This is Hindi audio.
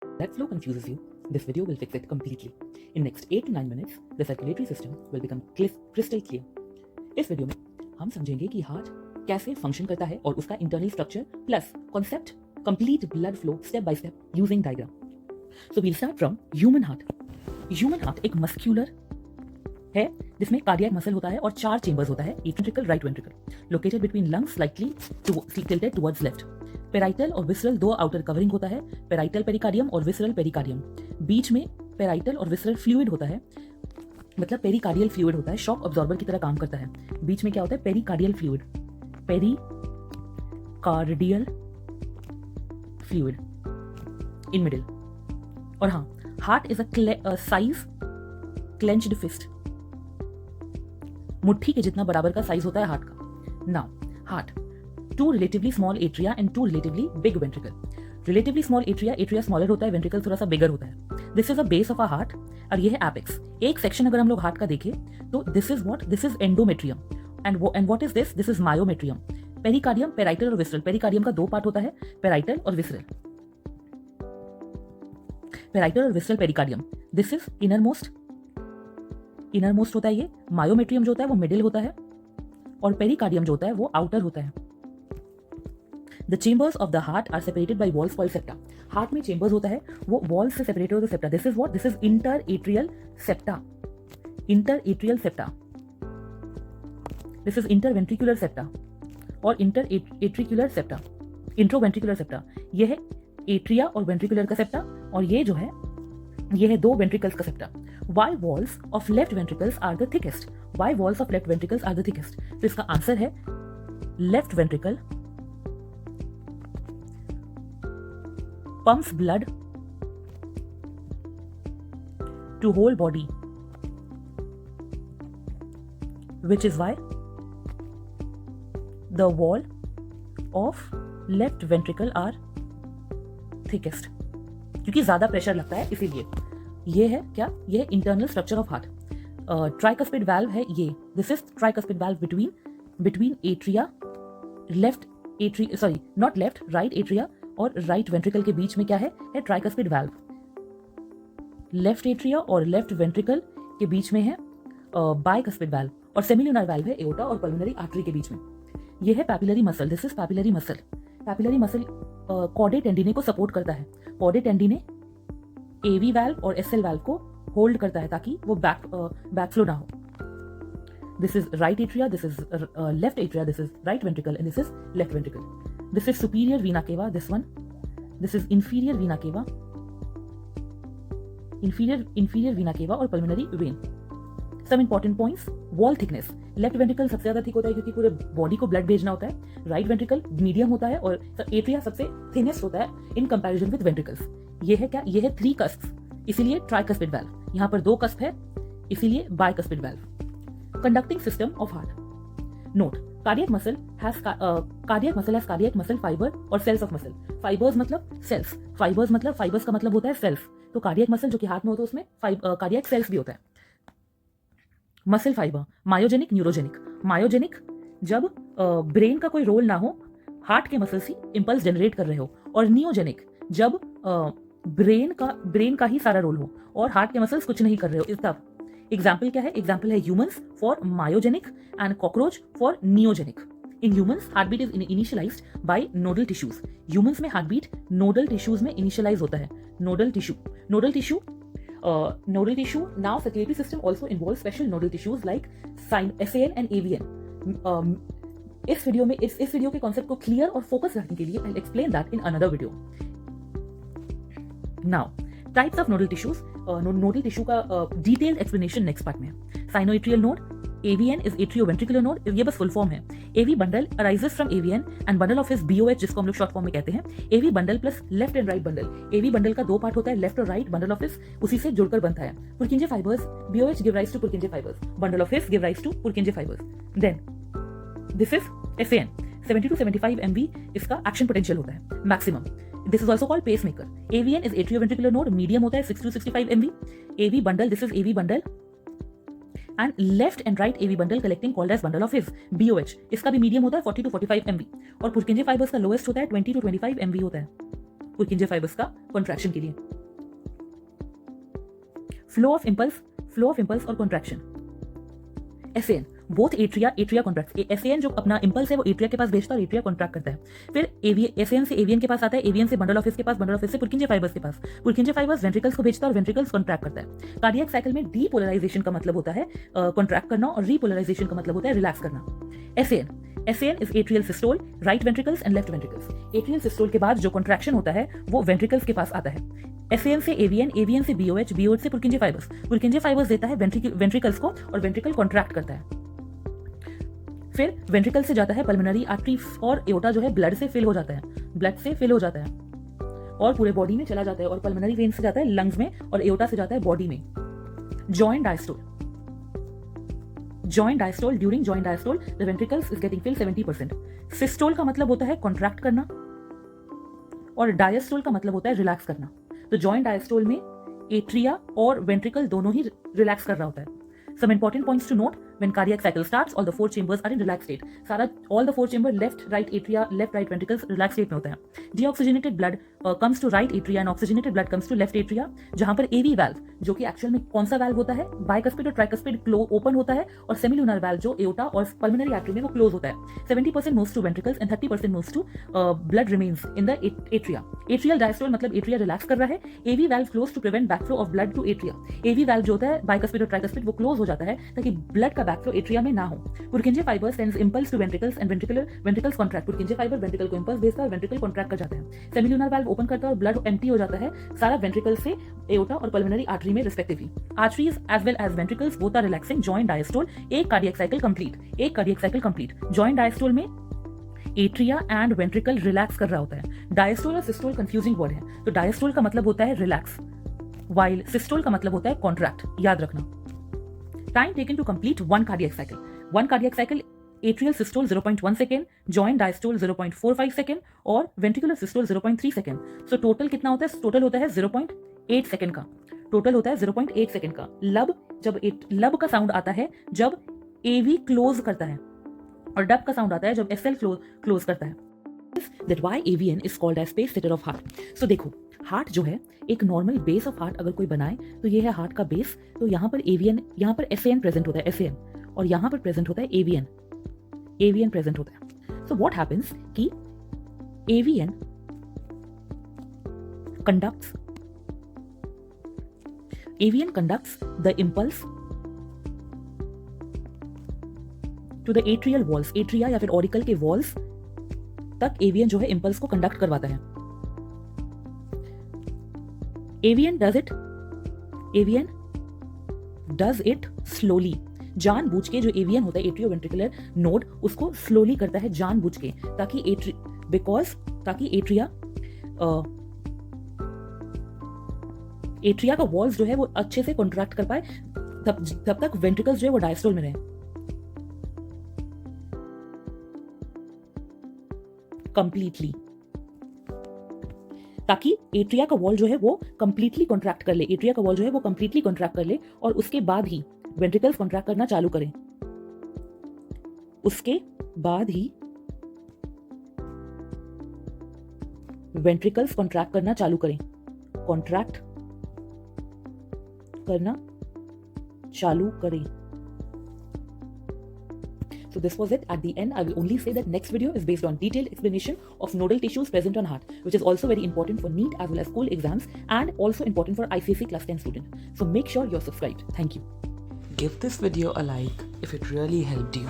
that flow confuses you, this video will fix it completely. In next 8 to 9 minutes, the circulatory system will become crystal clear. इस वीडियो में हम समझेंगे कि हार्ट कैसे फंक्शन करता है और उसका internal structure plus concept complete blood flow step by step using diagram. So we'll start from human heart. Human heart एक मस्क्यूलर है जिसमें कार्डियक मसल होता है और 4 चेंबर्स होता है. Atrial, right ventricle, located between lungs, slightly tilted towards left. Parietal और विसरल 2 आउटर कवरिंग होता है, पेराइटल पेरिकार्डियम और विसरल पेरिकार्डियम. बीच में पेराइटल और विसरल फ्लूइड होता है, मतलब पेरिकार्डियल फ्लूइड होता है, शॉक अब्जॉर्बर की तरह काम करता है. बीच में क्या होता है? Pericardial fluid, pericardial fluid in middle. और हाँ, heart is a size clenched fist. मुट्ठी के जितना बराबर का साइज होता है हार्ट का. Now heart, 2 relatively small atria and 2 relatively big ventricle. Relatively small atria smaller होता है, वेंट्रिकल थोड़ा सा बिगर होता है. This is a base of a heart और ये है एपेक्स. एक सेक्शन अगर हम लोग हार्ट का देखें तो this is endometrium and what is this is myometrium. Pericardium, parietal और विसरल. पेरिकार्डियम का 2 पार्ट होता है, पेराइटल और विसरल. पेराइटल और visceral pericardium. This is innermost होता है. ये मायोमेट्रियम जो होता है वो मिडिल होता है और पेरिकार्डियम जो होता है वो आउटर होता है. The chambers of the heart are separated by walls called septa. Heart में चेंबर्स होता है वो वॉल्स से सेपरेटेड होता है. Septa, this is inter atrial septa. Inter atrial septa. This is interventricular septa और inter auricular septa, intraventricular septa. ये है एट्रिया और वेंट्रिकुलर का सेप्टा और ये जो है ये है 2 वेंट्रिकल्स का septa. Why walls of left ventricles are the thickest? Why walls of left ventricles are the thickest? तो इसका आंसर है left ventricle pumps blood to whole body, which is why the wall of left ventricle are thickest. क्योंकि ज्यादा प्रेशर लगता है इसीलिए. ये है क्या? ये internal structure of heart. Tricuspid valve है ये. This is tricuspid valve between atria, right atria और राइट वेंट्रिकल के बीच में क्या है ट्राइकस्पिड वाल्व. लेफ्ट एट्रिया और लेफ्ट वेंट्रिकल के बीच में है बाइकस्पिड वाल्व और सेमिल्यूनर वाल्व है एओर्टा और पल्मोनरी आर्टरी के बीच में. ये है papillary muscle. This is papillary muscle. Papillary muscle कॉर्डे टेंडिने को सपोर्ट करता है. कॉर्डे टेंडिने एवी वाल्व और एसएल वाल्व को होल्ड करता है ताकि वो बैकफ्लो ना हो. This is right atria, this is left atria, this is right ventricle and this is left ventricle. This is superior vena cava, this one. This is inferior vena cava, inferior vena cava और pulmonary vein. Some important points. Wall thickness. Left ventricle सबसे ज्यादा थिक होता है क्योंकि पूरे बॉडी को ब्लड भेजना होता है. राइट वेंट्रिकल मीडियम होता है और एट्रिया सबसे थिनेस्ट होता है इन कंपैरिजन विद वेंट्रिकल्स. ये है क्या? ये है 3 कस्प, इसीलिए ट्राइकस्पिड वाल्व. यहाँ पर 2 कस्प है इसीलिए bicuspid valve. Conducting system of heart. Note, cardiac muscle has cardiac muscle fibre और सेल्स ऑफ मसल. फाइबर्स मतलब सेल्स, फाइबर्स का मतलब होता है सेल्स. तो कार्डियक मसल जो कि हार्ट में होता है उसमें कार्डियक सेल्स भी होता है. Muscle fibre. Myogenic, neurogenic. Myogenic जब ब्रेन का कोई रोल ना हो, हार्ट के मसल्स ही इंपल्स जनरेट कर रहे हो. और नियोजेनिक जब ब्रेन का ही सारा रोल हो और हार्ट के मसल्स कुछ नहीं कर रहे हो. तब एग्जाम्पल क्या है? एग्जाम्पल है humans for myogenic and cockroach for neurogenic. In humans heartbeat is initialized by nodal tissues. Humans में हार्टबीट नोडल टिश्यूज में इनिशियलाइज होता है. Nodal tissue. Now circulatory system also involves special nodal tissues like SAN and AVN. इस वीडियो के कॉन्सेप्ट को क्लियर और फोकस रखने के लिए I'll explain that in another video. Now, types of nodal tissues. Nodal tissue का डिटेल्ड एक्सप्लेनेशन नेक्स्ट पार्ट में है. Sinoatrial node. AVN is atrioventricular node. ये बस फुल फॉर्म है. AV bundle arises from AVN and bundle of his BOH जिसको हम लोग शॉर्ट फॉर्म में कहते हैं. AV bundle plus left and right bundle. AV bundle का 2 पार्ट होता है, लेफ्ट और राइट. बंडल ऑफ हिस उसी से जुड़कर बनता है. पुरकिंजे fibres. BOH give rise to Purkinje fibers. Bundle of his give rise to Purkinje fibers. Then this is SAN. 70 to 75 MV इसका एक्शन पोटेंशियल होता है maximum. This is also called pacemaker. AVN is atrioventricular node. Medium होता है 60 to 65 MV. AV bundle, this is AV bundle. And left and right AV bundle collecting called as bundle of His. BOH इसका भी मीडियम होता है 40 to 45 MV. और पुरकिंजे फाइबर्स का लोएस्ट होता है 20 to 25 MV होता है. पुरकिंजे फाइबर्स का कॉन्ट्रैक्शन के लिए। फ्लो ऑफ इम्पल्स और contraction. SN both atria contract. SN जो अपना इम्पल्स है वो एट्रिया के पास भेजता है और एट्रिया कॉन्ट्रैक्ट करता है। फिर एसएन से एवियन के पास आता है, एवियन से बंडल ऑफिस के पास, बंडल ऑफिस से पुरकिंजे फाइबर्स के पास, पुरकिंजे फाइबर्स वेंट्रिकल्स को भेजता है और वेंट्रिकल्स कॉन्ट्रैक्ट करता है। कार्डियक साइकिल में डीपोलराइजेशन का मतलब होता है कॉन्ट्रैक्ट करना और रीपोलराइजेशन का मतलब होता है रिलैक्स करना। SN is atrial systole, right ventricles and left ventricles. Atrial systole के बाद जो कॉन्ट्रैक्शन होता है वो वेंट्रिकल्स के पास आता है। एसएन से एवियन, एवियन से बीओएच, बीओएच से पुरकिंजे फाइबर्स देता है वेंट्रिकल्स को और वेंट्रिकल कॉन्ट्रैक्ट करता है। फिर वेंट्रिकल से जाता है पल्मोनरी आर्टरी और एओर्टा जो है ब्लड से फिल हो जाता है और पूरे बॉडी में चला जाता है और पल्मोनरी वेन से जाता है लंग्स में और एओर्टा से जाता है बॉडी में। Joint diastole during joint diastole the ventricles is getting fill 70%। Systole का मतलब होता है कॉन्ट्रैक्ट करना और डायस्टोल का मतलब होता है रिलैक्स करना। तो जॉइंट डायस्टोल में एट्रिया और वेंट्रिकल दोनों ही रिलैक्स कर रहा होता है। Some important points to note: when cardiac cycle starts, all the four chambers are in relaxed state. All the four chambers, left, right atria, left, right ventricles, relaxed state में होते हैं. Deoxygenated blood comes to right atria and oxygenated blood comes to left atria. जहाँ पर AV valve, जो कि एक्चुअल में कौन सा वाल्व होता है, बाइकस्पिड और ट्राइकस्पिड ओपन होता है और सेमिलुनर वाल्व जो एओर्टा और पल्मोनरी आर्टरी में वो क्लोज होता है। 70% moves to ventricles and 30% moves to blood remains in the atria. Atrial diastole मतलब एट्रिया रिलैक्स कर रहा है। AV valve closed to prevent backflow of blood to atria. AV valve जो होता है बाइकस्पिड और ट्राइकस्पिड वो क्लोज हो जाता है ताकि ब्लड का बैकफ्लो एट्रिया में ना हो। Purkinje fibre sends impulse to ventricles and ventricles contract. Purkinje fibre ventricle को इंपल्स भेजता है और वेंट्रिकल कॉन्ट्रैक्ट कर जाते हैं। सेमिलुनर वाल्व ओपन करता है और ब्लड एम्प्टी हो जाता है सारा वेंट्रिकल से एओर्टा और पल्मोनरी आर्टरी में respectively. Arteries as well as ventricles both are relaxing. Joint diastole एक cardiac cycle complete. Joint diastole में एट्रिया एंड वेंट्रिकल रिलैक्स कर रहा होता है। डायस्टोल और सिस्टोल कंफ्यूजिंग वर्ड है। तो डायस्टोल का मतलब होता है रिलैक्स, वाइल सिस्टोल का मतलब होता है कॉन्ट्रैक्ट। याद रखना। Time taken to complete one cardiac cycle, atrial systole 0.1 second, joint diastole 0.45 second और ventricular systole 0.3 second. So total कितना होता है? टोटल होता है 0.8 सेकंड का। लब का साउंड आता है जब AV क्लोज करता है और डब का साउंड आता है जब SL क्लोज करता है। That why AVN is called as pace setter of heart. So देखो, हार्ट जो है एक नॉर्मल बेस ऑफ हार्ट अगर कोई बनाए तो ये है हार्ट का बेस। तो यहाँ पर एवियन, यहाँ पर एसएन प्रेजेंट होता है, एसएन, और यहाँ पर प्रेजेंट होता है एवियन प्रेजेंट होता है। सो व्हाट हैपेंस कि AVN conducts the impulse to the atrial walls. Atria या फिर ऑरिकल के वॉल्स तक एवियन जो है इंपल्स को कंडक्ट करवाता है। Avian does it slowly. जानबूझ के जो एवियन होता है एट्रियोवेंट्रिकुलर नोड उसको स्लोली करता है जानबूझ के ताकि एट्रिया का वॉल्स जो है वो अच्छे से कॉन्ट्रैक्ट कर पाए तब तक वेंट्रिकल्स जो है वो डायस्टोल में रहे कंप्लीटली, ताकि एट्रिया का वॉल जो है वो कंप्लीटली कॉन्ट्रैक्ट कर ले और उसके बाद ही वेंट्रिकल्स कॉन्ट्रैक्ट करना चालू करें। So this was it. At the end, I will only say that next video is based on detailed explanation of nodal tissues present on heart, which is also very important for NEET as well as school exams and also important for ICSE class 10 student. So make sure you're subscribed. Thank you. Give this video a like if it really helped you.